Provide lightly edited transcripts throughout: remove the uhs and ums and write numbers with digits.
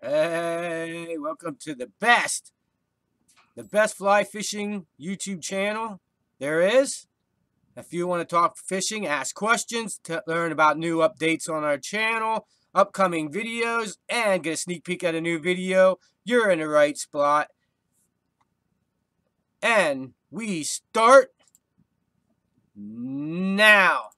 Hey, welcome to the best fly fishing YouTube channel there is. If you want to talk fishing, ask questions, to learn about new updates on our channel, upcoming videos, and get a sneak peek at a new video, you're in the right spot. And we start now.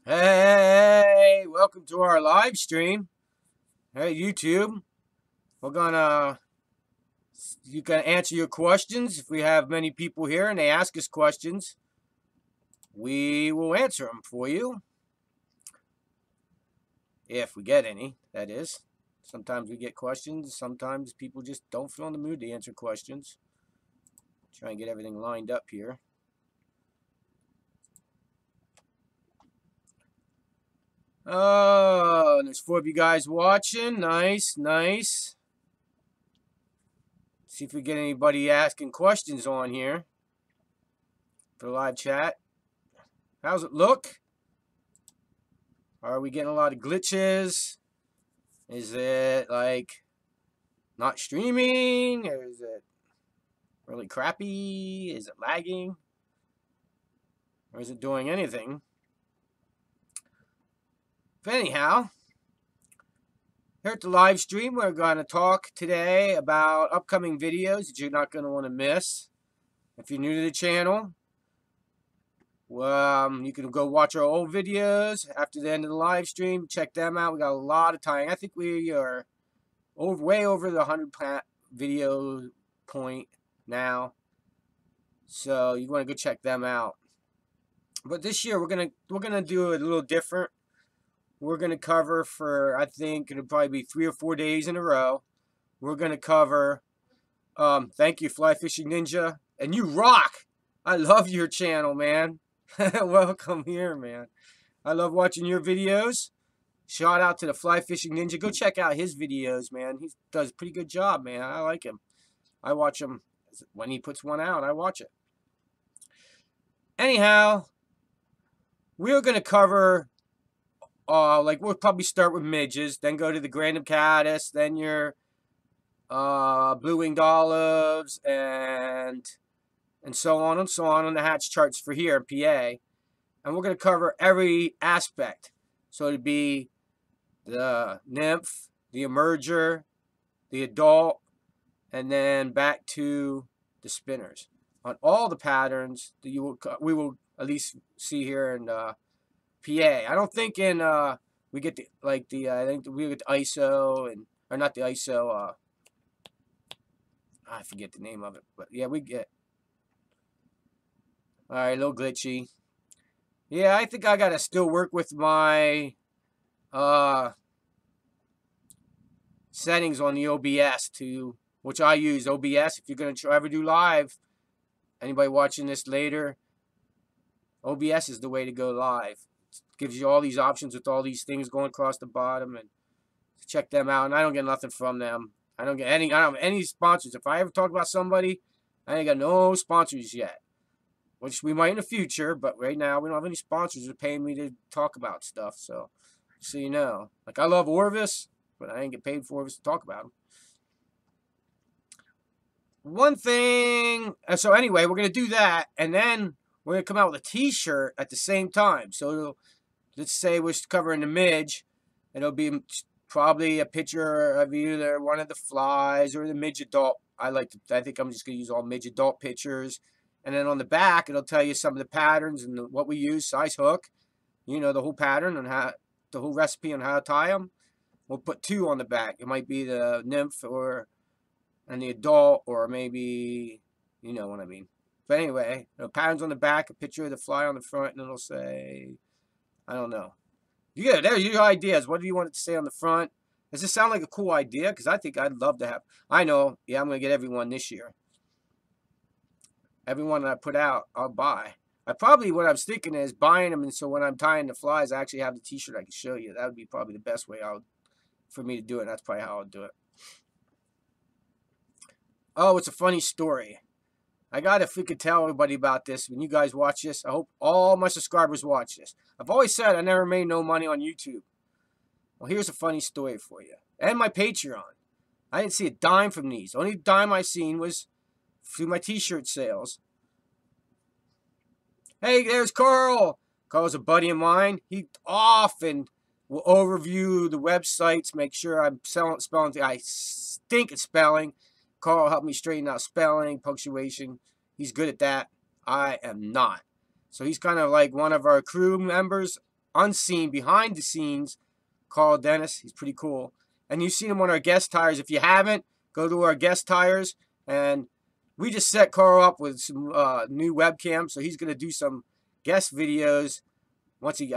Hey, welcome to our live stream. Hey, YouTube. You can answer your questions. If we have many people here and they ask us questions, we will answer them for you. If we get any, that is. Sometimes we get questions. Sometimes people just don't feel in the mood to answer questions. Try and get everything lined up here. Oh, there's 4 of you guys watching. Nice, nice. See if we get anybody asking questions on here for live chat. How's it look? Are we getting a lot of glitches? Is it like not streaming? Or is it really crappy? Is it lagging? Or is it doing anything? But anyhow, here at the live stream, we're going to talk today about upcoming videos that you're not going to want to miss. If you're new to the channel, you can go watch our old videos after the end of the live stream. Check them out. We got a lot of time. I think we are way over the 100 video point now. So you want to go check them out. But this year we're gonna do it a little different. We're gonna cover for, I think it'll probably be 3 or 4 days in a row. We're gonna cover. Thank you, Fly Fishing Ninja, and you rock. I love your channel, man. Welcome here, man. I love watching your videos. Shout out to the Fly Fishing Ninja. Go check out his videos, man. He does a pretty good job, man. I like him. I watch him when he puts one out. I watch it. Anyhow, we're gonna cover. We'll probably start with midges, then go to the Grandum caddis, then your blue-winged olives, and so on and so on the hatch charts for here in PA. And we're going to cover every aspect. So it'd be the nymph, the emerger, the adult, and then back to the spinners on all the patterns that we will at least see here in PA. I don't think in we get I think we get the ISO or not the ISO. I forget the name of it, but yeah, we get. All right, a little glitchy. Yeah, I think I gotta still work with my settings on the OBS which I use OBS. If you're gonna ever do live, anybody watching this later, OBS is the way to go live. Gives you all these options with all these things going across the bottom, and check them out. And I don't get nothing from them. I don't have any sponsors. If I ever talk about somebody, I ain't got no sponsors yet, which we might in the future. But right now, we don't have any sponsors that are paying me to talk about stuff. So you know, like I love Orvis, but I ain't get paid for Orvis to talk about them. One thing. So anyway, we're gonna do that, and then we're gonna come out with a T-shirt at the same time. So let's say we're covering the midge. It'll be probably a picture of either one of the flies or the midge adult. I think I'm just gonna use all midge adult pictures, and then on the back it'll tell you some of the patterns and what we use, size hook, you know, the whole pattern and the whole recipe on how to tie them. we'll put 2 on the back. It might be the nymph and the adult, or maybe, you know what I mean. But anyway, patterns on the back, a picture of the fly on the front, and it'll say, I don't know. Yeah, there's your ideas. What do you want it to say on the front? Does this sound like a cool idea? Because I think I'd love to have. I know. Yeah, I'm going to get everyone this year. Everyone that I put out, I'll buy. What I was thinking is buying them, and so when I'm tying the flies, I actually have the t-shirt I can show you. That would be probably the best way for me to do it. That's probably how I'll do it. Oh, it's a funny story. I got to freaking tell everybody about this when you guys watch this. I hope all my subscribers watch this. I've always said I never made no money on YouTube. Well, here's a funny story for you. And my Patreon. I didn't see a dime from these. The only dime I seen was through my t-shirt sales. Hey, there's Carl. Carl's a buddy of mine. He often will overview the websites, make sure I'm spelling. I stink at spelling. Carl helped me straighten out spelling, punctuation. He's good at that. I am not. So he's kind of like one of our crew members, unseen, behind the scenes. Carl Dennis. He's pretty cool. And you've seen him on our guest tires. If you haven't, go to our guest tires. And we just set Carl up with some new webcam. So he's going to do some guest videos. Once he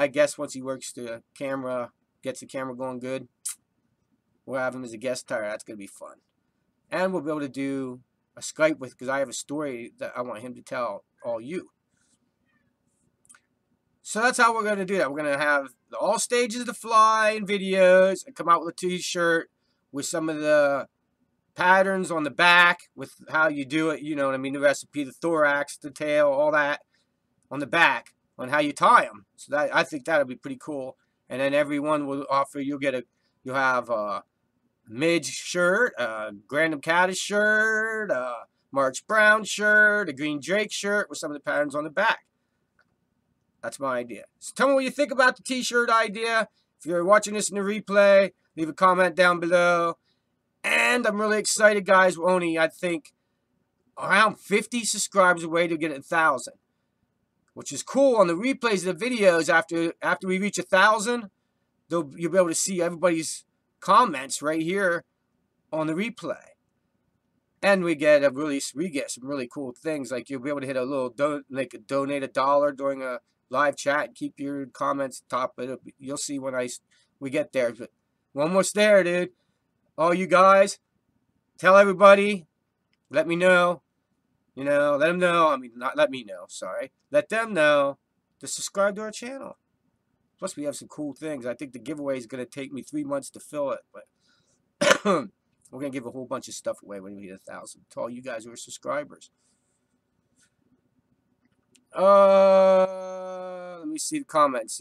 works the camera, gets the camera going good, we'll have him as a guest tire. That's going to be fun. And we'll be able to do a Skype because I have a story that I want him to tell all you. So that's how we're going to do that. We're going to have all stages of the fly and videos and come out with a t-shirt with some of the patterns on the back with how you do it. You know what I mean? The recipe, the thorax, the tail, all that on the back on how you tie them. So I think that'll be pretty cool. And then everyone will offer, you'll have a Midge shirt, a Grandam Caddis shirt, a March Brown shirt, a Green Drake shirt with some of the patterns on the back. That's my idea. So tell me what you think about the t-shirt idea. If you're watching this in the replay, leave a comment down below. And I'm really excited, guys. We're only, I think, around 50 subscribers away to get 1,000. Which is cool. On the replays of the videos, after we reach 1,000, you'll be able to see everybody's comments right here on the replay. And we get some really cool things, like you'll be able to hit a little donate $1 during a live chat and keep your comments top. You'll see when we get there. But we're almost there, dude. All you guys, tell everybody, let me know. You know, let them know. I mean, not let me know. Sorry, let them know to subscribe to our channel. Plus, we have some cool things. I think the giveaway is going to take me 3 months to fill it, but we're going to give a whole bunch of stuff away when we hit 1,000 to all you guys who are subscribers. Let me see the comments.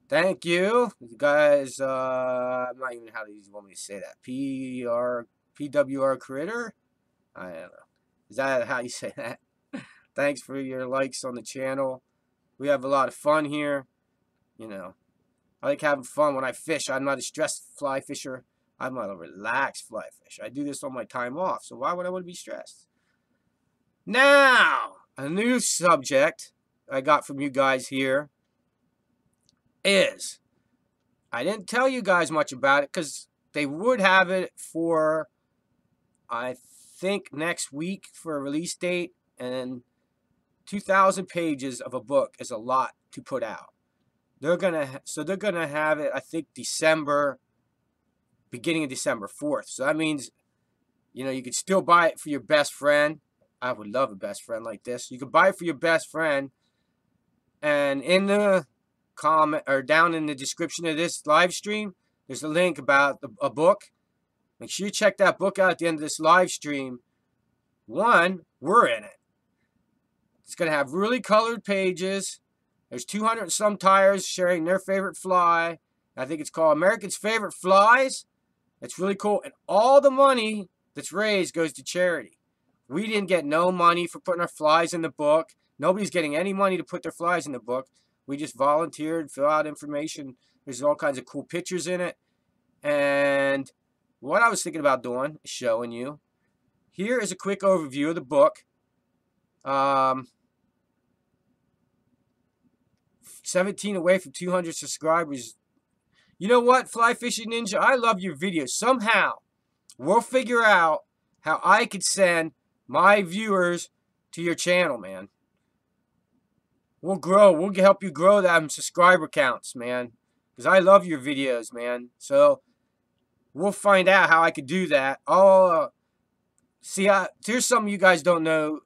Thank you. You guys, I'm not even how do you want me to say that. PWR Critter? I don't know. Is that how you say that? Thanks for your likes on the channel. We have a lot of fun here. You know, I like having fun when I fish. I'm not a stressed fly fisher. I'm not a relaxed fly fisher. I do this on my time off, so why would I want to be stressed? Now, a new subject I got from you guys here is, I didn't tell you guys much about it because they would have it for, I think, next week for a release date, and 2,000 pages of a book is a lot to put out. They're gonna have it, I think, beginning of December 4th. So that means, you know, you could still buy it for your best friend. I would love a best friend like this. You could buy it for your best friend, and in the comment or down in the description of this live stream, there's a link about a book. Make sure you check that book out at the end of this live stream. One, we're in it. It's going to have really colored pages. There's 200 and some tires sharing their favorite fly. I think it's called America's Favorite Flies. It's really cool. And all the money that's raised goes to charity. We didn't get no money for putting our flies in the book. Nobody's getting any money to put their flies in the book. We just volunteered, fill out information. There's all kinds of cool pictures in it. And what I was thinking about doing is showing you. Here is a quick overview of the book. 17 away from 200 subscribers. You know what, Fly Fishing Ninja? I love your videos. Somehow, we'll figure out how I could send my viewers to your channel, man. We'll grow. We'll help you grow them subscriber counts, man. Because I love your videos, man. So, we'll find out how I could do that. I'll, see, here's something you guys don't know.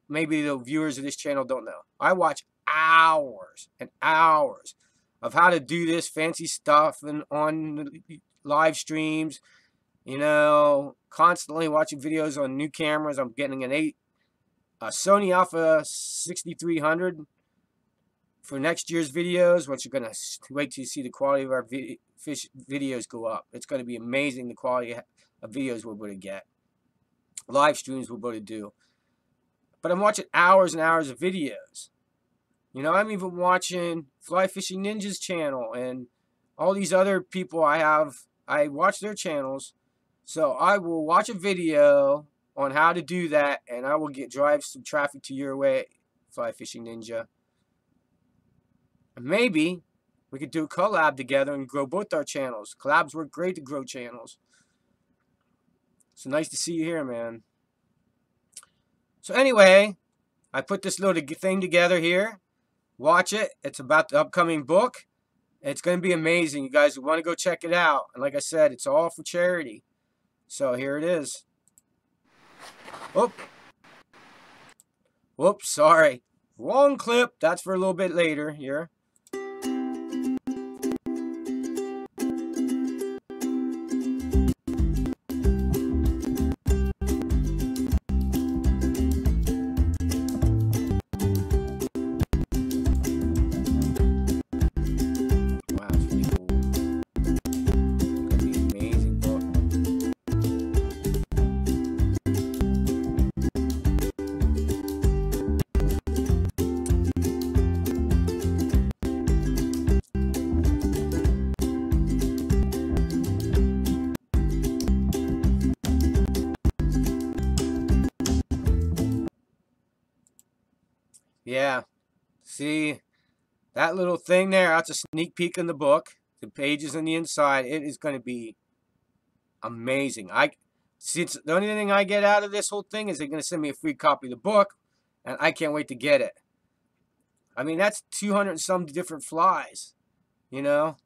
Maybe the viewers of this channel don't know. I watch hours and hours of how to do this fancy stuff and on live streams. You know, constantly watching videos on new cameras. I'm getting a Sony Alpha 6300 for next year's videos, which you're going to wait till you see the quality of our fish videos go up. It's going to be amazing the quality of videos we're going to get. Live streams we're going to do. But I'm watching hours and hours of videos. You know, I'm even watching Fly Fishing Ninja's channel and all these other people I watch their channels. So I will watch a video on how to do that, and I will drive some traffic to your way, Fly Fishing Ninja. And maybe we could do a collab together and grow both our channels. Collabs work great to grow channels. So nice to see you here, man. So anyway, I put this little thing together here. Watch it. It's about the upcoming book. It's going to be amazing. You guys want to go check it out. And like I said, it's all for charity. So here it is. Oop. Whoops, sorry. Wrong clip. That's for a little bit later here. Yeah, see, that little thing there, that's a sneak peek in the book. The pages on the inside, it is going to be amazing. Since the only thing I get out of this whole thing is they're going to send me a free copy of the book, and I can't wait to get it. I mean, that's 200 and some different flies, you know?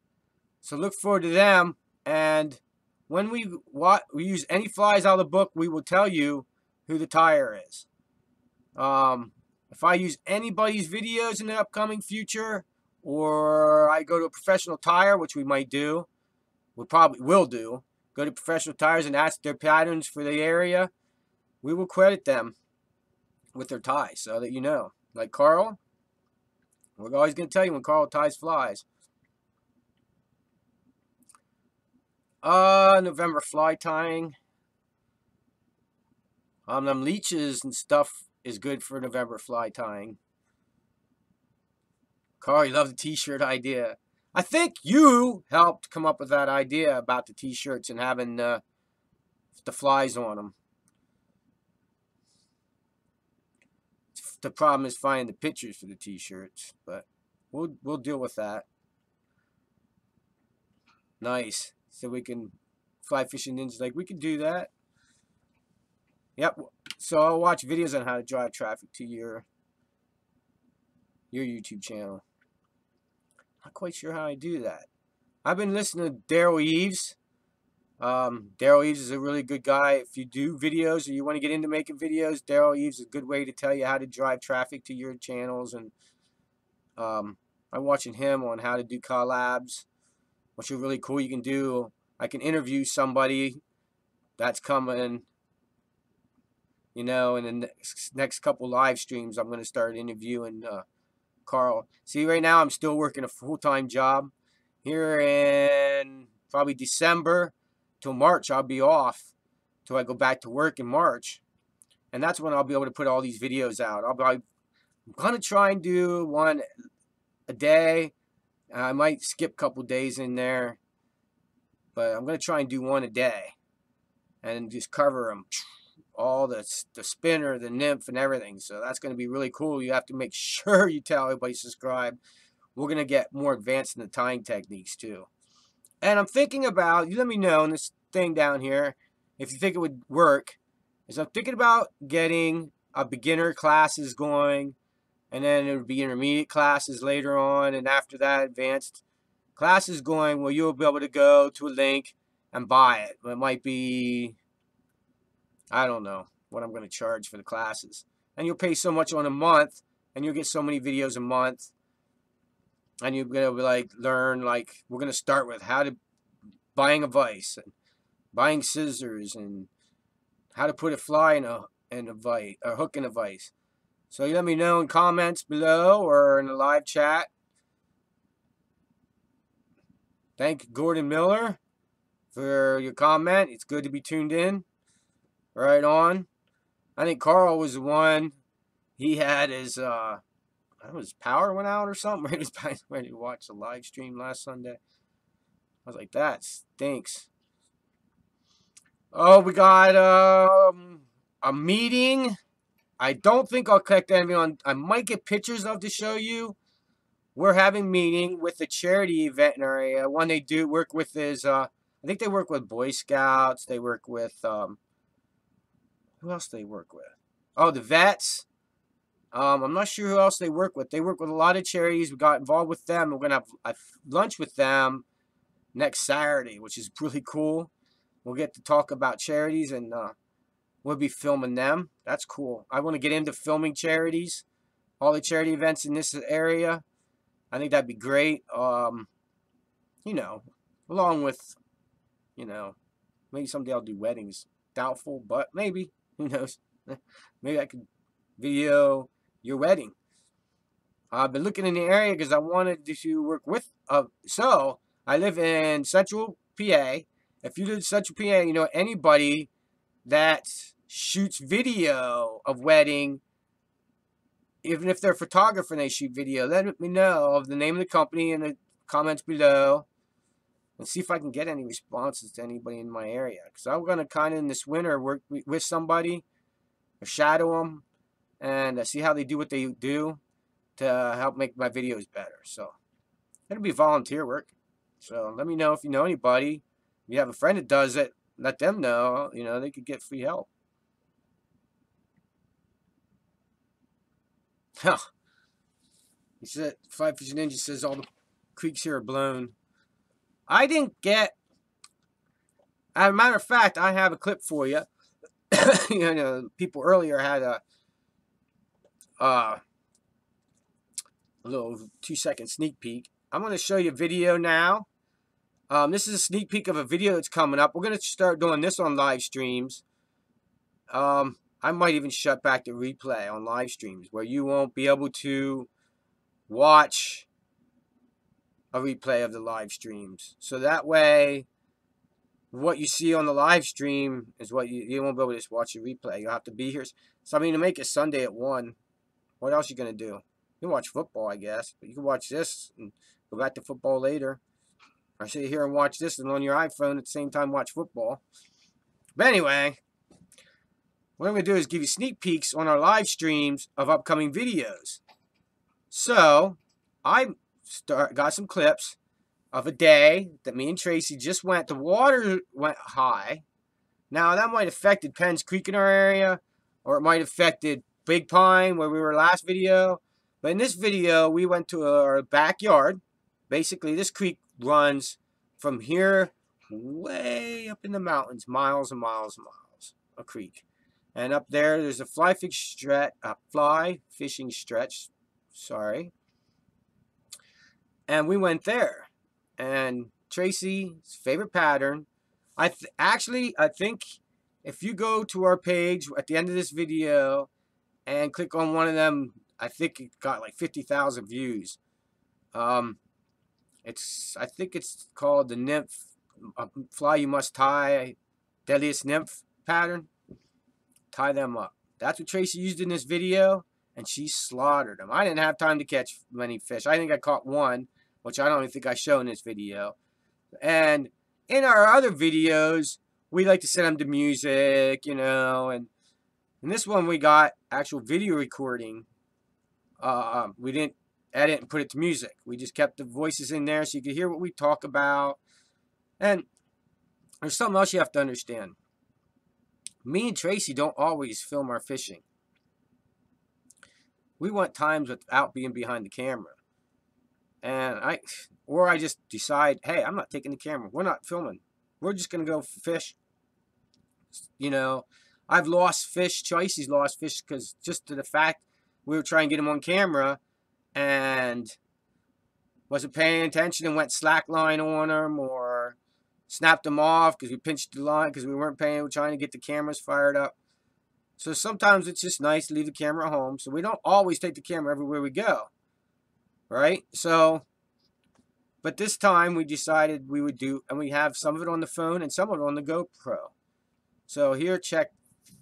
So look forward to them, and when we use any flies out of the book, we will tell you who the tire is. If I use anybody's videos in the upcoming future, or I go to a professional tire, which we might do, we probably will do, go to professional tires and ask their patterns for the area, we will credit them with their ties so that you know. Like Carl, we're always going to tell you when Carl ties flies. November fly tying. Them leeches and stuff is good for November fly tying. Carl, you love the t-shirt idea. I think you helped come up with that idea about the t-shirts and having the flies on them. The problem is finding the pictures for the t-shirts, but we'll deal with that. Nice. So we can Fly Fishing Ninja, like we can do that. Yep. So I'll watch videos on how to drive traffic to your YouTube channel. Not quite sure how I do that. I've been listening to Daryl Eves. Daryl Eves is a really good guy. If you do videos or you want to get into making videos, Daryl Eves is a good way to tell you how to drive traffic to your channels. And I'm watching him on how to do collabs, which are really cool. You can do, I can interview somebody that's coming, you know, in the next couple live streams. I'm going to start interviewing Carl. See, right now I'm still working a full-time job. Here in probably December till March, I'll be off till I go back to work in March. And that's when I'll be able to put all these videos out. I'm going to try and do one a day. I might skip a couple days in there, but I'm going to try and do one a day and just cover them, all the spinner, the nymph, and everything. So that's going to be really cool. You have to make sure you tell everybody subscribe. We're going to get more advanced in the tying techniques too. And I'm thinking about, you let me know in this thing down here if you think it would work. Is I'm thinking about getting a beginner classes going, and then it would be intermediate classes later on, and after that advanced classes going where you'll be able to go to a link and buy it. It might be, I don't know what I'm going to charge for the classes. And you'll pay so much on a month, and you'll get so many videos a month. And you're going to like learn, like, we're going to start with how to buying a vise, and buying scissors, and how to put a fly in a vise, or hook in a vise. So you let me know in comments below or in the live chat. Thank Gordon Miller for your comment. It's good to be tuned in. Right on. I think Carl was the one. He had his his power went out or something. He was ready to watch the live stream last Sunday. I was like, that stinks. Oh, we got a meeting. I don't think I'll collect anything on. I might get pictures of to show you. We're having a meeting with the charity event in our area. One they do work with is I think they work with Boy Scouts. They work with who else do they work with? Oh, the vets. I'm not sure who else they work with. They work with a lot of charities. We got involved with them. We're gonna have lunch with them next Saturday, which is really cool. We'll get to talk about charities, and we'll be filming them. That's cool. I want to get into filming charities, all the charity events in this area. I think that'd be great. You know, along with, you know, maybe someday I'll do weddings. Doubtful, but maybe. Who knows? Maybe I could video your wedding. I've been looking in the area because I wanted to work with. So I live in Central PA. If you live in Central PA, you know anybody that shoots video of wedding, even if they're a photographer and they shoot video, let me know of the name of the company in the comments below, and see if I can get any responses to anybody in my area. Because I'm going to kind of in this winter work with somebody, or shadow them, and see how they do what they do to help make my videos better. So it'll be volunteer work. So let me know if you know anybody. If you have a friend that does it, let them know. You know, they could get free help. Huh. He said, Five Fish Ninja says all the creeks here are blown. I didn't get... As a matter of fact, I have a clip for you. You know, people earlier had a little 2-second sneak peek. I'm going to show you a video now. This is a sneak peek of a video that's coming up. We're going to start doing this on live streams. I might even shut back the replay on live streams where you won't be able to watch a replay of the live streams. So that way, what you see on the live stream is what you won't be able to just watch a replay. You'll have to be here. So, I mean, to make it Sunday at 1, what else are you going to do? You can watch football, I guess. But you can watch this and go back to football later. Or sit here and watch this and on your iPhone at the same time watch football. But anyway, what I'm going to do is give you sneak peeks on our live streams of upcoming videos. So, I got some clips of a day that me and Tracy just went. The water went high. Now, that might have affected Penn's Creek in our area, or it might have affected Big Pine, where we were last video. But in this video, we went to our backyard. Basically, this creek runs from here way up in the mountains, miles and miles and miles, a creek. And up there, there's a fly fishing stretch, sorry. And we went there. And Tracy's favorite pattern, I think if you go to our page at the end of this video and click on one of them, I think it got like 50,000 views. I think it's called the nymph, fly you must tie, deadliest nymph pattern. Tie them up. That's what Tracy used in this video, and she slaughtered them. I didn't have time to catch many fish. I think I caught one, which I don't even think I showed in this video. And in our other videos, we like to set them to music, you know, and in this one we got actual video recording. We didn't edit and put it to music. We just kept the voices in there so you could hear what we talk about. And there's something else you have to understand. Me and Tracy don't always film our fishing. We want times without being behind the camera. And I just decide, hey, I'm not taking the camera. We're not filming. We're just going to go fish. You know, I've lost fish. Tracy's lost fish because just to the fact we were trying to get him on camera and wasn't paying attention and went slack line on him or snapped him off because we pinched the line because we weren't paying. We're trying to get the cameras fired up. So sometimes it's just nice to leave the camera at home. So we don't always take the camera everywhere we go. Right? So, but this time we decided we would do, and we have some of it on the phone and some of it on the GoPro. So here, check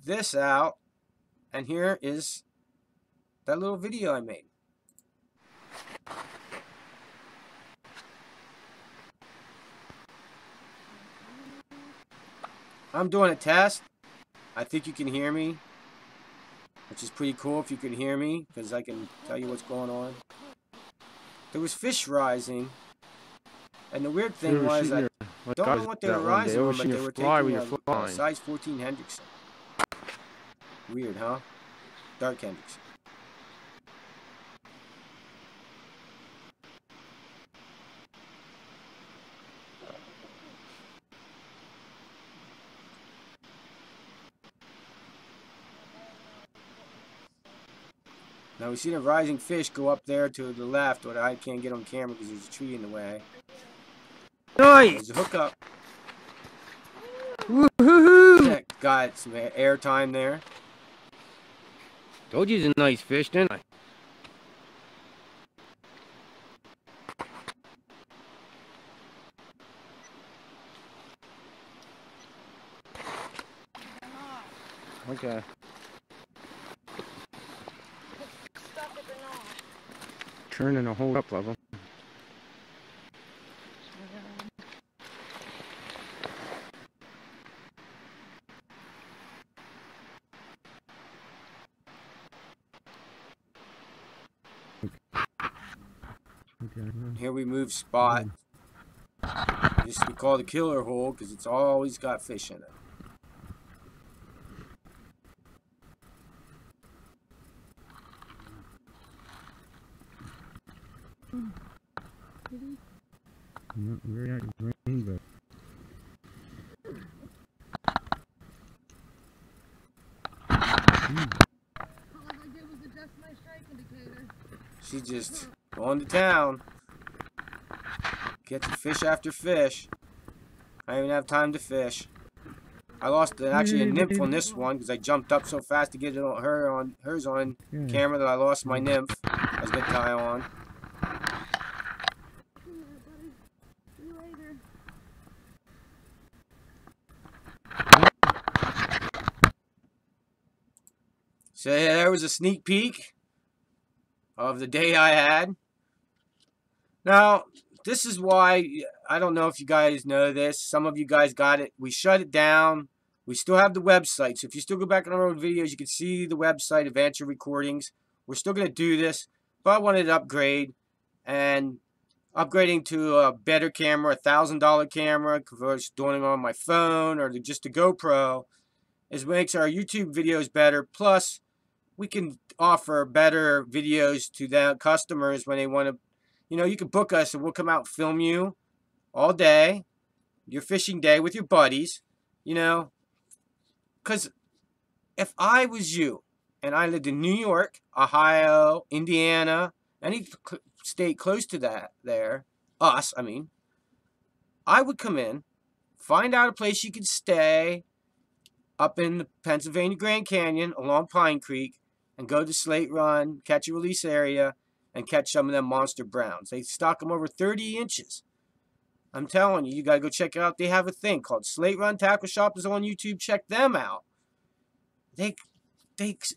this out. And here is that little video I made. I'm doing a test. I think you can hear me, which is pretty cool if you can hear me, because I can tell you what's going on. There was fish rising, and the weird thing was I don't know what they were rising on, but they were taking a size 14 Hendrickson. Weird, huh? Dark Hendrickson. Now we see the rising fish go up there to the left, but I can't get on camera because there's a tree in the way. Nice! There's a hookup. Woohoo! Got some air time there. Told you he's a nice fish, didn't I? Okay. Turning a whole up level. Here we move spot. This we call the killer hole because it's always got fish in it. Very active rainbow. She just going to town. Catching fish after fish. I didn't even have time to fish. I lost actually a nymph on this one because I jumped up so fast to get it on hers on camera that I lost my nymph. I was gonna tie on. So yeah, there was a sneak peek of the day I had. Now, this is why, I don't know if you guys know this. Some of you guys got it. We shut it down. We still have the website. So if you still go back on our old videos, you can see the website, Adventure Recordings. We're still going to do this, but I wanted to upgrade. And upgrading to a better camera, $1,000 camera, versus doing it on my phone or just a GoPro, makes our YouTube videos better. Plus, we can offer better videos to the customers when they want to. You know, you can book us and we'll come out and film you all day, your fishing day with your buddies, you know. Because if I was you and I lived in New York, Ohio, Indiana, any state close to that there, I mean, I would come in, find out a place you could stay up in the Pennsylvania Grand Canyon along Pine Creek and go to Slate Run, catch and release area, and catch some of them monster browns. They stock them over 30 inches. I'm telling you, you got to go check it out. They have a thing called Slate Run Tackle Shop is on YouTube. Check them out.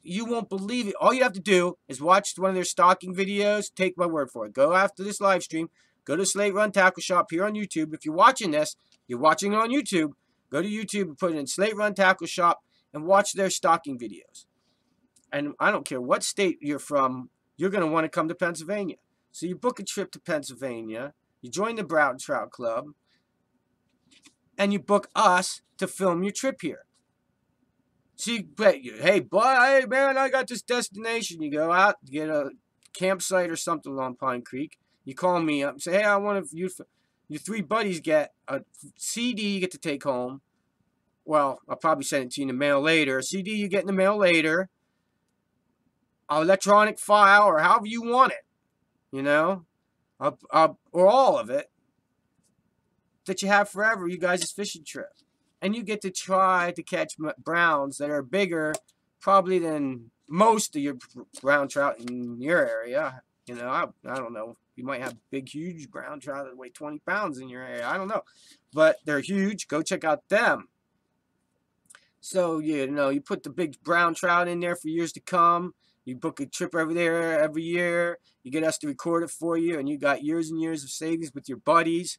You won't believe it. All you have to do is watch one of their stocking videos. Take my word for it. Go after this live stream. Go to Slate Run Tackle Shop here on YouTube. If you're watching this, you're watching it on YouTube. Go to YouTube and put it in Slate Run Tackle Shop and watch their stocking videos. And I don't care what state you're from, you're going to want to come to Pennsylvania. So you book a trip to Pennsylvania, you join the Brown Trout Club, and you book us to film your trip here. So you, hey, boy, hey, man, I got this destination. You go out, get a campsite or something on Pine Creek. You call me up and say, hey, I want you, your three buddies get a CD you get to take home. Well, I'll probably send it to you in the mail later. A CD you get in the mail later. An electronic file or however you want it, you know, or all of it that you have forever, you guys' fishing trip. And you get to try to catch browns that are bigger probably than most of your brown trout in your area. You know, I don't know. You might have big, huge brown trout that weigh 20 pounds in your area. I don't know. But they're huge. Go check out them. So, you know, you put the big brown trout in there for years to come. You book a trip over there every year. You get us to record it for you, and you got years and years of savings with your buddies.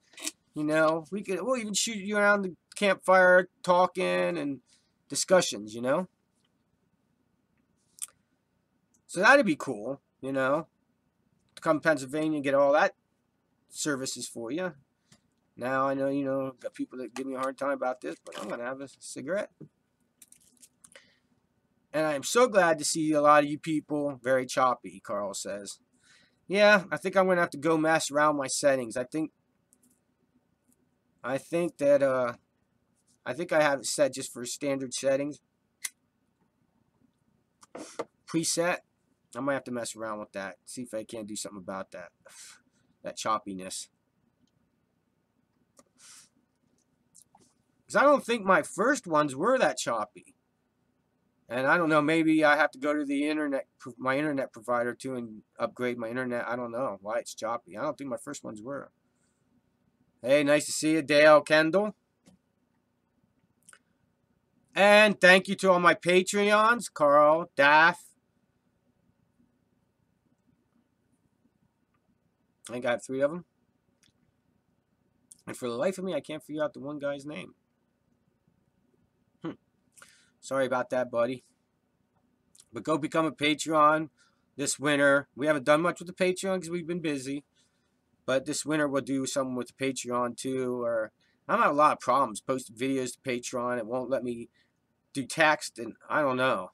You know, we'll even shoot you around the campfire talking and discussions, you know. So that'd be cool, you know. To come to Pennsylvania and get all that services for you. Now I know, you know, got people that give me a hard time about this, but I'm gonna have a cigarette. And I'm so glad to see a lot of you people very choppy, Carl says. Yeah, I think I'm gonna have to go mess around my settings. I think that I think I have it set just for standard settings. Preset. I might have to mess around with that. See if I can't do something about that. That choppiness. Because I don't think my first ones were that choppy. And I don't know, maybe I have to go to the internet, my internet provider too, and upgrade my internet. I don't know why it's choppy. I don't think my first ones were. Hey, nice to see you, Dale Kendall. And thank you to all my Patreons, Carl, Daff. I think I have 3 of them. And for the life of me, I can't figure out the one guy's name. Sorry about that, buddy. But go become a Patreon this winter. We haven't done much with the Patreon because we've been busy. But this winter we'll do something with the Patreon too. Or I'm having a lot of problems posting videos to Patreon. It won't let me do text, and I don't know.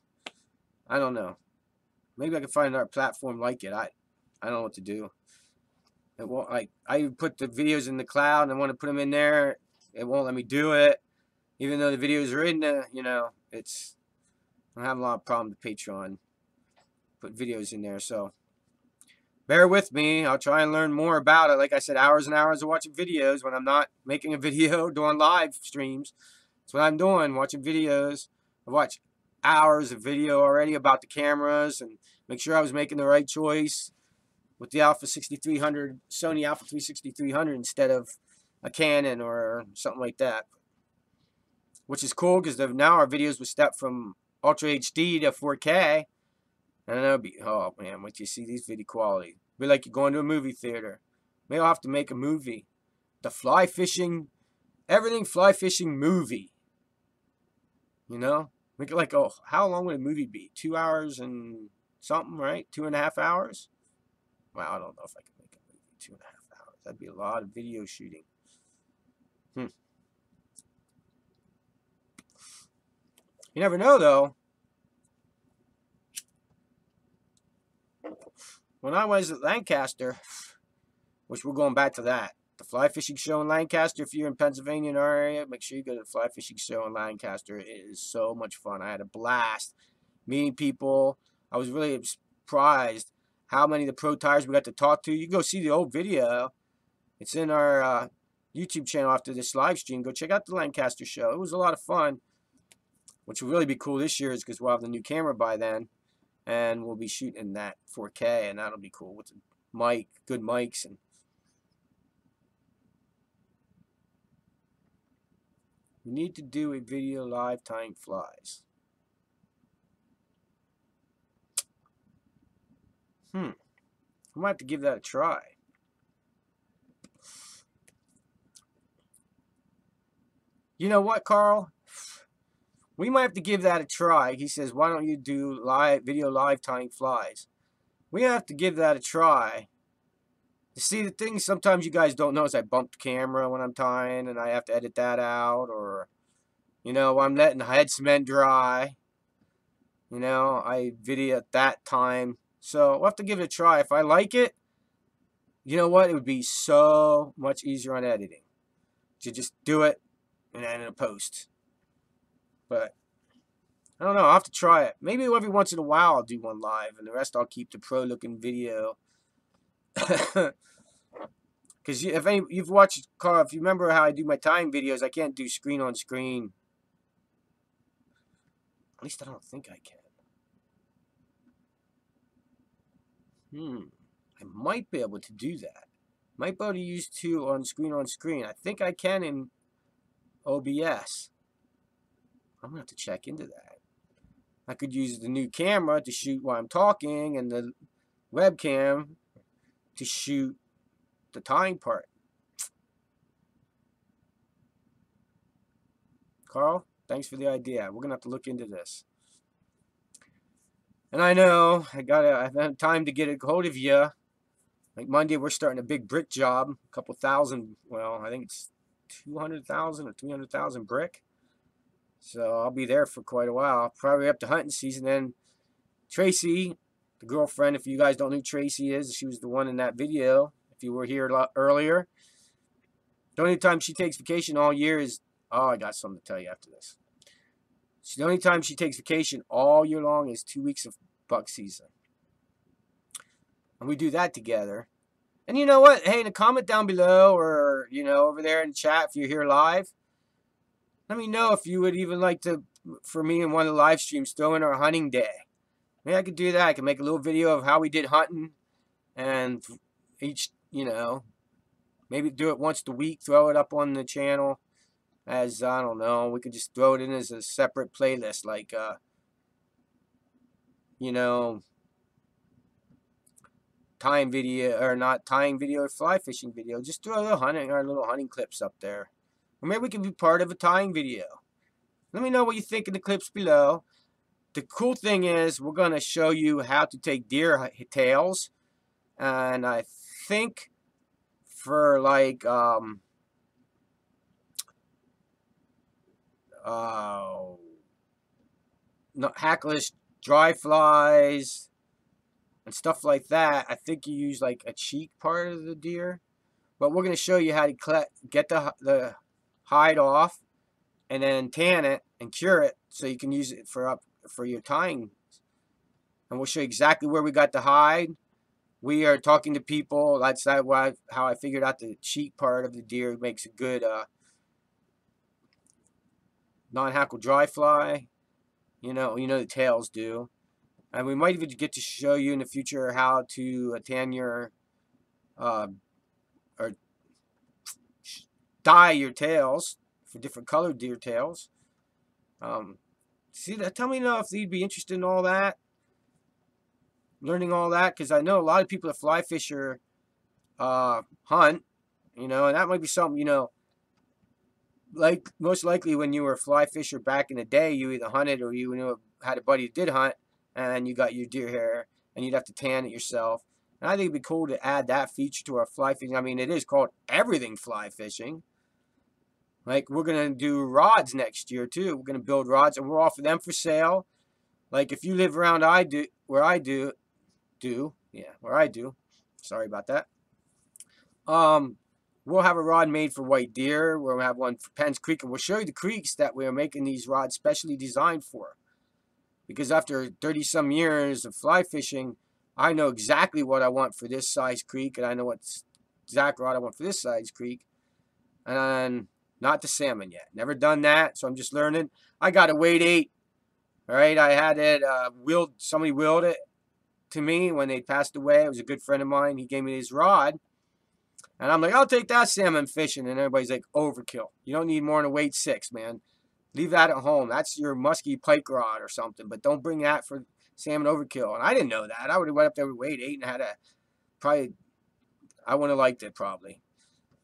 Maybe I can find another platform like it. I don't know what to do. It won't, like, I put the videos in the cloud and I want to put them in there. It won't let me do it. Even though the videos are in the, you know, I'm having a lot of problems with Patreon. Put videos in there, so bear with me. I'll try and learn more about it. Like I said, hours and hours of watching videos when I'm not making a video, doing live streams. That's what I'm doing, watching videos. I watched hours of video already about the cameras and make sure I was making the right choice with the Alpha 6300, Sony Alpha 6300 instead of a Canon or something like that. Which is cool because now our videos will step from Ultra HD to 4K. And that'll be, oh man, once you see these video quality, it'll be like you're going to a movie theater. Maybe I'll have to make a movie. The fly fishing, everything fly fishing movie. You know? Make it like, oh, how long would a movie be? 2 hours and something, right? 2.5 hours? Well, I don't know if I can make a movie 2.5 hours. That'd be a lot of video shooting. You never know, though. When I was at Lancaster, which we're going back to that, the fly fishing show in Lancaster, if you're in Pennsylvania in our area, make sure you go to the fly fishing show in Lancaster. It is so much fun. I had a blast meeting people. I was really surprised how many of the pro tires we got to talk to. You can go see the old video. It's in our YouTube channel after this live stream. Go check out the Lancaster show. It was a lot of fun. Which will really be cool this year is because we'll have the new camera by then. And we'll be shooting that 4K. And that'll be cool with the mic, good mics. And we need to do a video live tying flies. I might have to give that a try. You know what, Carl? We might have to give that a try. He says, why don't you do video live tying flies? We have to give that a try. See, the thing sometimes you guys don't know is I bump the camera when I'm tying, and I have to edit that out, or, you know, I'm letting the head cement dry. You know, I video at that time. So we'll have to give it a try. If I like it, you know what? It would be so much easier on editing to just do it and then in a post. But I don't know. I'll have to try it. Maybe every once in a while I'll do one live, and the rest I'll keep the pro-looking video. Because if you've watched, Carl, if you remember how I do my tying videos, I can't do screen on screen. At least I don't think I can. I might be able to do that. Might be able to use two on screen. I think I can in OBS. I'm going to have to check into that. I could use the new camera to shoot while I'm talking and the webcam to shoot the tying part. Carl, thanks for the idea. We're going to have to look into this. And I know I've had time to get a hold of you. Like Monday, we're starting a big brick job, a couple thousand. Well, I think it's 200,000 or 300,000 brick. So I'll be there for quite a while. Probably up to hunting season. Then Tracy, the girlfriend, if you guys don't know who Tracy is, she was the one in that video. If you were here a lot earlier, the only time she takes vacation all year is, oh, I got something to tell you after this. The only time she takes vacation all year long is 2 weeks of buck season. And we do that together. And you know what? Hey, in a comment down below or, you know, over there in the chat if you're here live, let me know if you would even like to, for me in one of the live streams, throw in our hunting day. Maybe I could do that. I could make a little video of how we did hunting. And each, you know, maybe do it once a week, throw it up on the channel. As, I don't know, we could just throw it in as a separate playlist, like, you know, tying video, or not tying video, or fly fishing video. Just throw our little hunting clips up there. Or maybe we can be part of a tying video. Let me know what you think in the clips below. The cool thing is we're going to show you how to take deer tails. And I think for like, hackless dry flies and stuff like that, I think you use like a cheek part of the deer. But we're going to show you how to get the hide off and then tan it and cure it so you can use it for your tying. And we'll show you exactly where we got the hide. We are talking to people. That's how I figured out the cheek part of the deer makes a good non-hackle dry fly. You know the tails do. And we might even get to show you in the future how to tan your or dye your tails for different colored deer tails. Tell me if you'd be interested in all that, learning all that, because I know a lot of people that fly fisher hunt, you know, and that might be something, you know, like most likely when you were a fly fisher back in the day, you either hunted or you had a buddy that did hunt, and you got your deer hair, and you'd have to tan it yourself. And I think it'd be cool to add that feature to our fly fishing. I mean, it is called everything fly fishing. Like, we're going to do rods next year, too. We're going to build rods, and we'll offer them for sale. Like, if you live around where I do. Sorry about that. We'll have a rod made for white deer. We'll have one for Penn's Creek, and we'll show you the creeks that we're making these rods specially designed for. Because after 30-some years of fly fishing, I know exactly what I want for this size creek, and I know what exact rod I want for this size creek. And not the salmon yet. Never done that, so I'm just learning. I got a weight 8. All right, I had it somebody willed it to me when they passed away. It was a good friend of mine. He gave me his rod. And I'm like, I'll take that salmon fishing. And everybody's like, overkill. You don't need more than a weight 6, man. Leave that at home. That's your musky pike rod or something. But don't bring that for salmon overkill. And I didn't know that. I would have went up there with weight 8 and I wouldn't have liked it probably.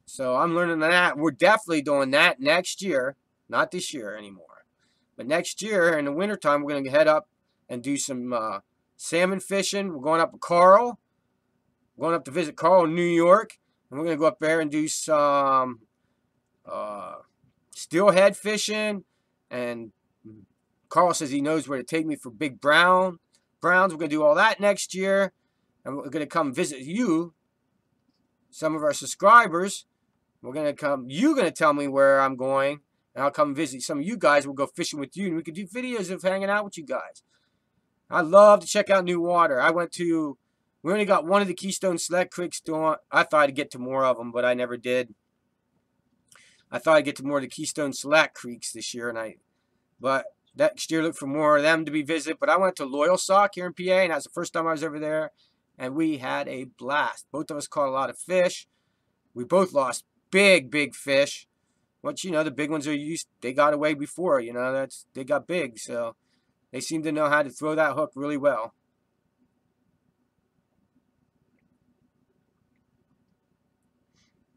So I'm learning that. We're definitely doing that next year. Not this year anymore. But next year in the wintertime, we're going to head up and do some salmon fishing. We're going up a coral. going up to visit Carl in New York, and we're going to go up there and do some steelhead fishing. And Carl says he knows where to take me for big browns. We're going to do all that next year, and we're going to come visit you, some of our subscribers. We're going to come. You're going to tell me where I'm going, and I'll come visit some of you guys. We'll go fishing with you, and we can do videos of hanging out with you guys. I love to check out new water. We only got one of the Keystone Select Creeks doing. I thought I'd get to more of them, but I never did. I thought I'd get to more of the Keystone Select Creeks this year, but next year look for more of them to be visited. But I went to Loyalsock here in PA, and that's the first time I was over there, and we had a blast. Both of us caught a lot of fish. We both lost big fish. Once the big ones are used, they got away before. They got big, so they seem to know how to throw that hook really well.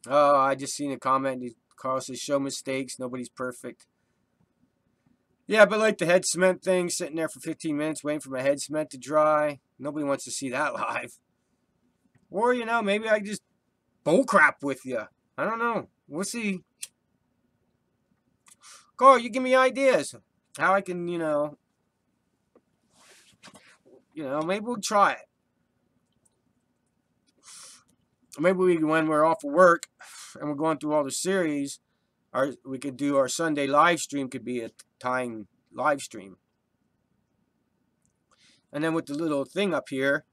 Oh, I just seen a comment. Carl says, show mistakes. Nobody's perfect. Yeah, but like the head cement thing, sitting there for 15 minutes waiting for my head cement to dry. Nobody wants to see that live. Or, maybe I just bullcrap with you. I don't know. We'll see. Carl, you give me ideas. How I can, maybe we'll try it. Maybe when we're off of work and we're going through all the series, we could do our Sunday live stream. Could be a tying live stream. And then with the little thing up here,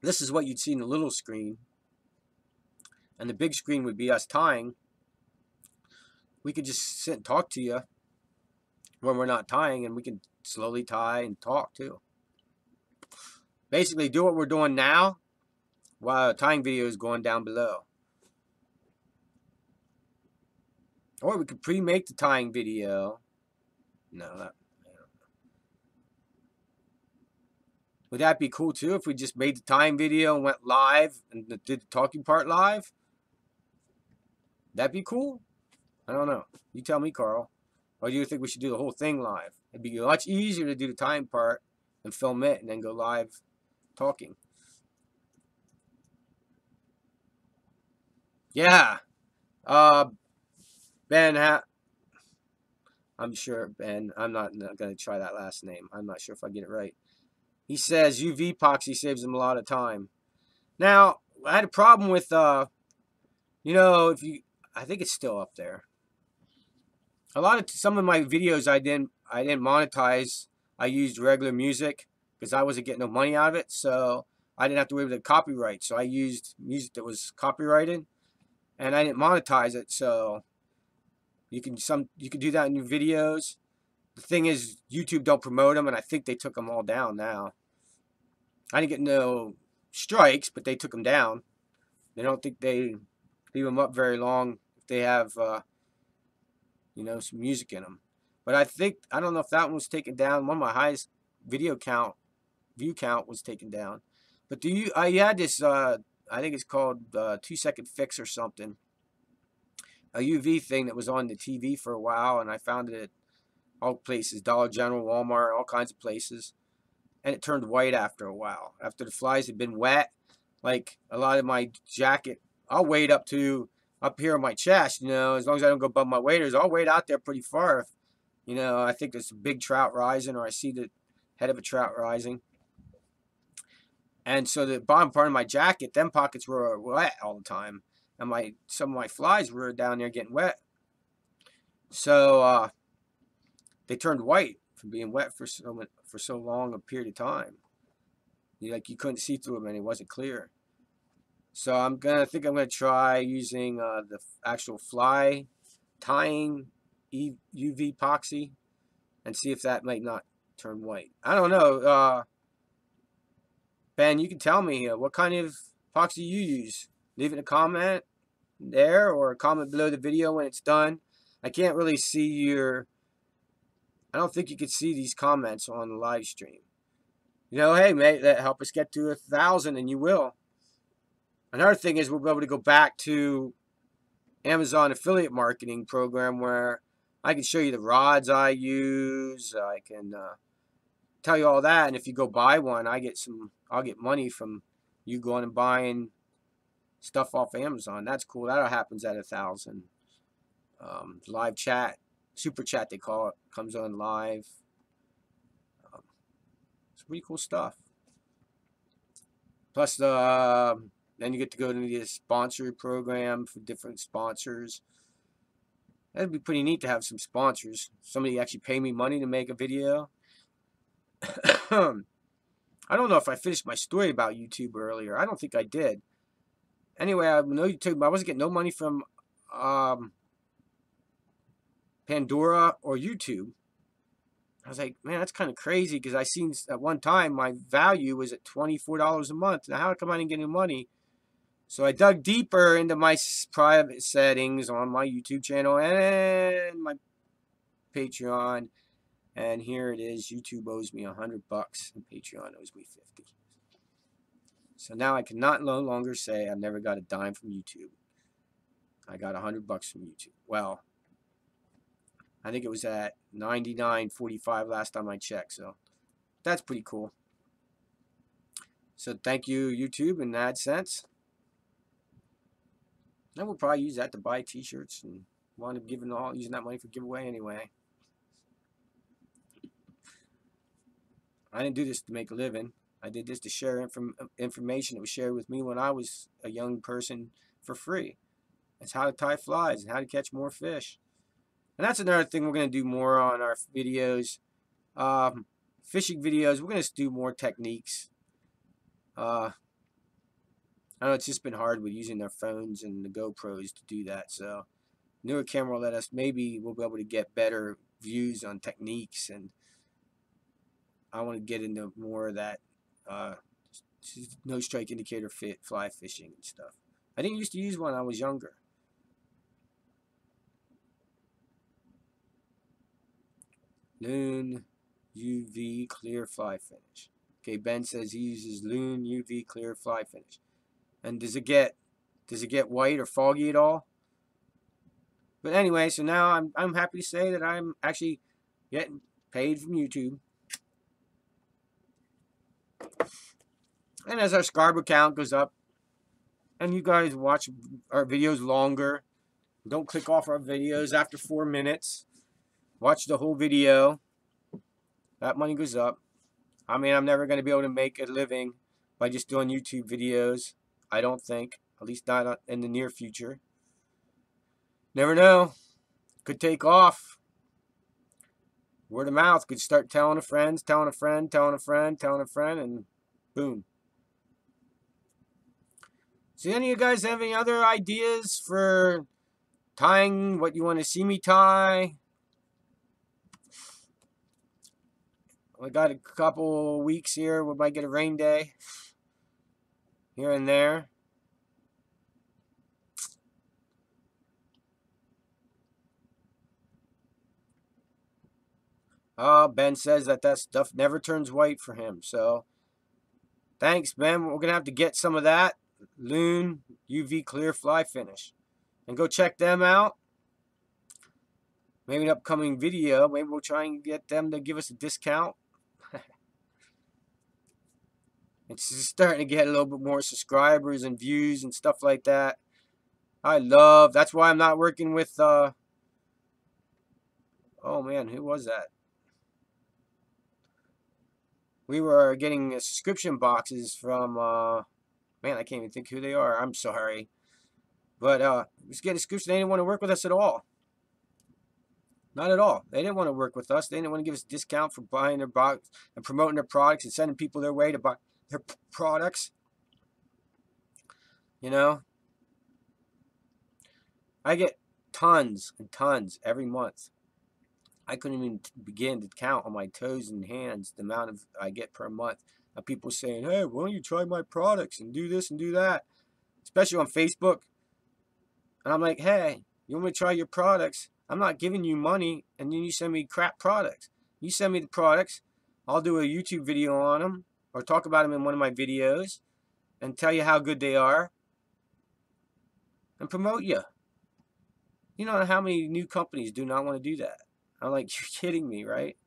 this is what you'd see in the little screen. And the big screen would be us tying. We could just sit and talk to you when we're not tying, and we can slowly tie and talk too. Basically, do what we're doing now while the tying video is going down below. Or we could pre-make the tying video. No, would that be cool too if we just made the tying video and went live and did the talking part live? That'd be cool? I don't know. You tell me, Carl. Or do you think we should do the whole thing live? It'd be much easier to do the tying part and film it and then go live talking. Yeah. Ben, I'm sure, Ben, I'm not going to try that last name. I'm not sure if I get it right. He says UV epoxy saves him a lot of time. Now, I had a problem with, I think it's still up there. Some of my videos I didn't monetize. I used regular music because I wasn't getting no money out of it, so I didn't have to worry about the copyright. So I used music that was copyrighted, and I didn't monetize it. So you can do that in your videos. The thing is, YouTube don't promote them, and I think they took them all down now. I didn't get no strikes, but they took them down. They don't think they leave them up very long if they have, some music in them. But I don't know if that one was taken down. One of my highest view count was taken down. But I had this, I think it's called 2-second fix or something. A UV thing that was on the TV for a while, and I found it at all places, Dollar General, Walmart, all kinds of places. And it turned white after a while. After the flies had been wet, like a lot of my jacket, I'll wade up here on my chest, as long as I don't go above my waders, I'll wade out there pretty far if, I think there's a big trout rising or I see the head of a trout rising. And so the bottom part of my jacket, them pockets were wet all the time. And some of my flies were down there getting wet. So they turned white from being wet for so long a period of time. You couldn't see through them and it wasn't clear. So I think I'm gonna try using the actual fly tying UV epoxy and see if that might not turn white. I don't know. Ben, you can tell me what kind of epoxy you use. Leave it in a comment there or a comment below the video when it's done. I can't really see I don't think you can see these comments on the live stream. Hey, mate, that help us get to 1,000 and you will. Another thing is we'll be able to go back to Amazon affiliate marketing program where I can show you the rods I use. I can tell you all that, and if you go buy one, I'll get money from you going and buying stuff off Amazon. That's cool. That happens at 1,000. Live chat, super chat they call it, comes on live. It's pretty cool stuff. Plus, then you get to go to the sponsor program for different sponsors. That'd be pretty neat to have some sponsors. Somebody actually pay me money to make a video. I don't know if I finished my story about YouTube earlier. I don't think I did. Anyway, I know YouTube. I wasn't getting no money from Pandora or YouTube. I was like, man, that's kind of crazy, because I seen at one time my value was at $24 a month. Now, how come I didn't get any money? So I dug deeper into my private settings on my YouTube channel and my Patreon, and here it is. YouTube owes me $100 and Patreon owes me $50. So now I cannot no longer say I've never got a dime from YouTube. I got $100 from YouTube. Well, I think it was at $99.45 last time I checked, so that's pretty cool. So thank you, YouTube and AdSense. I will probably use that to buy t-shirts and wind up using that money for giveaway anyway. I didn't do this to make a living. I did this to share information that was shared with me when I was a young person for free. It's how to tie flies and how to catch more fish. And that's another thing we're going to do more on our videos. Fishing videos, we're going to do more techniques. I know it's just been hard with using our phones and the GoPros to do that. So newer camera will let us, maybe we'll be able to get better views on techniques. And I want to get into more of that no strike indicator fly fishing and stuff. I didn't used to use one when I was younger. Loon UV clear fly finish. Okay, Ben says he uses Loon UV clear fly finish. And does it get white or foggy at all? But anyway, so now I'm happy to say that I'm actually getting paid from YouTube. And as our subscriber count goes up, and you guys watch our videos longer, don't click off our videos after 4 minutes. Watch the whole video. That money goes up. I mean, I'm never going to be able to make a living by just doing YouTube videos. I don't think. At least not in the near future. Never know. Could take off. Word of mouth. Could start telling a friend, telling a friend, telling a friend, telling a friend, and boom. So any of you guys have any other ideas for tying what you want to see me tie? We got a couple weeks here. We might get a rain day here and there. Ben says that stuff never turns white for him. So thanks, Ben. We're going to have to get some of that Loon UV clear fly finish. And go check them out. Maybe an upcoming video. Maybe we'll try and get them to give us a discount. It's just starting to get a little bit more subscribers and views and stuff like that. That's why I'm not working with, oh man, who was that? We were getting subscription boxes from, man, I can't even think who they are. I'm sorry. But, we was getting subscription. They didn't want to work with us at all. Not at all. They didn't want to work with us. They didn't want to give us a discount for buying their box and promoting their products and sending people their way to buy their products. You know, I get tons and tons every month. I couldn't even begin to count on my toes and hands the amount of I get per month of people saying, hey, why don't you try my products and do this and do that, especially on Facebook. And I'm like, hey, you want me to try your products? I'm not giving you money and then you send me crap products. You send me the products, I'll do a YouTube video on them or talk about them in one of my videos and tell you how good they are and promote you. You know how many new companies do not want to do that? I'm like, you're kidding me, right?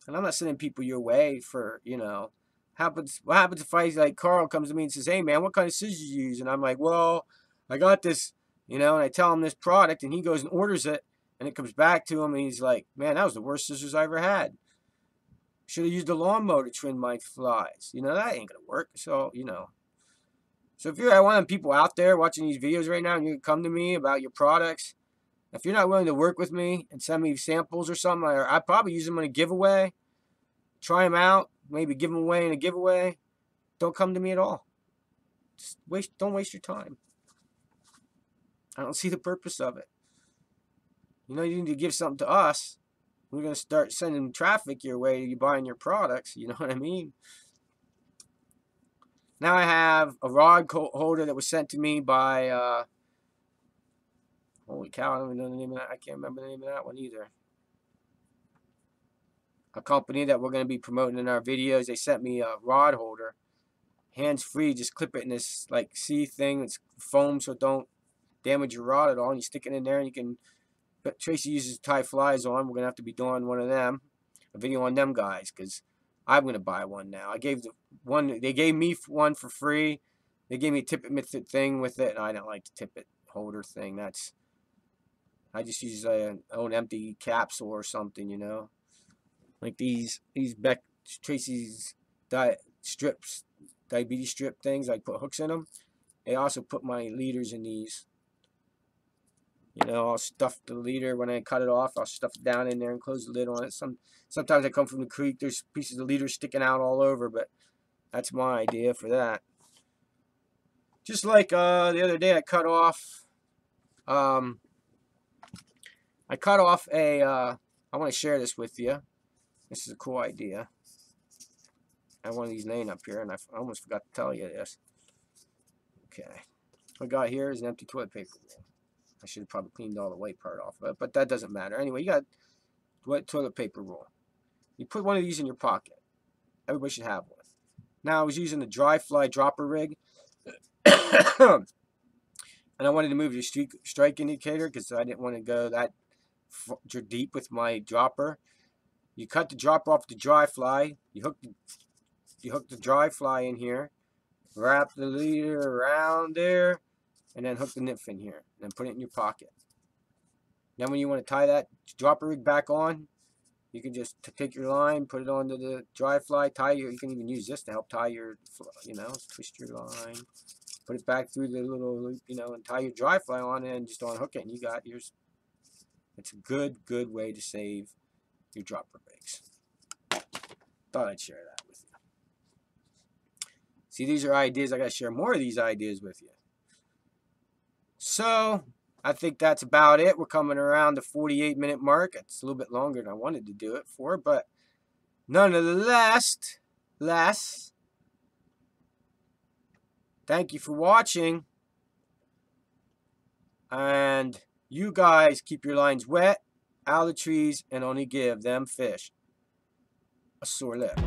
And I'm not sending people your way for, you know, What happens if I, like, Carl comes to me and says, hey man, what kind of scissors you use? And I'm like, well, I got this, and I tell him this product, and he goes and orders it, and it comes back to him, and he's like, man, that was the worst scissors I ever had. Should have used a lawnmower to trim my flies. That ain't gonna work. So, So if you're one of the people out there watching these videos right now, and you come to me about your products, if you're not willing to work with me and send me samples or something, I'd probably use them in a giveaway. Try them out. Maybe give them away in a giveaway. Don't come to me at all. Don't waste your time. I don't see the purpose of it. You need to give something to us. We're going to start sending traffic your way to you buying your products. You know what I mean? Now I have a rod holder that was sent to me by, holy cow, I don't even know the name of that. I can't remember the name of that one either. A company that we're going to be promoting in our videos. They sent me a rod holder, hands-free. Just clip it in this like C thing. It's foam, so don't damage your rod at all. And you stick it in there, and you can. But Tracy uses to tie flies on. We're going to have to be doing one of them, a video on them guys, because I'm going to buy one now. They gave me one for free. They gave me a tip-it thing with it, and I don't like the tip-it holder thing. I just use an empty capsule or something, Like these Tracy's diabetes strip things. I put hooks in them. They also put my leaders in these. I'll stuff the leader when I cut it off. I'll stuff it down in there and close the lid on it. Sometimes I come from the creek. There's pieces of leader sticking out all over, but that's my idea for that. Just like the other day, I cut off. I want to share this with you. This is a cool idea. I have one of these laying up here, and I almost forgot to tell you this. Okay. What I got here is an empty toilet paper roll. I should have probably cleaned all the white part off of it, but that doesn't matter. Anyway, you got wet toilet paper roll. You put one of these in your pocket. Everybody should have one. Now, I was using the dry fly dropper rig, and I wanted to move the strike indicator because I didn't want to go that deep with my dropper. You cut the dropper off the dry fly. You hook the dry fly in here, wrap the leader around there, and then hook the nip in here, and then put it in your pocket. Then when you want to tie that dropper rig back on, you can just take your line, put it onto the dry fly, you can even use this to help tie your, twist your line, put it back through the little loop, and tie your dry fly on it, and just unhook it, and you got yours. It's a good way to save your dropper rigs. Thought I'd share that with you. See, these are ideas. I got to share more of these ideas with you. So, I think that's about it. We're coming around the 48-minute mark. It's a little bit longer than I wanted to do it for, but nonetheless, thank you for watching. And you guys keep your lines wet, out of the trees, and only give them fish a sore lip.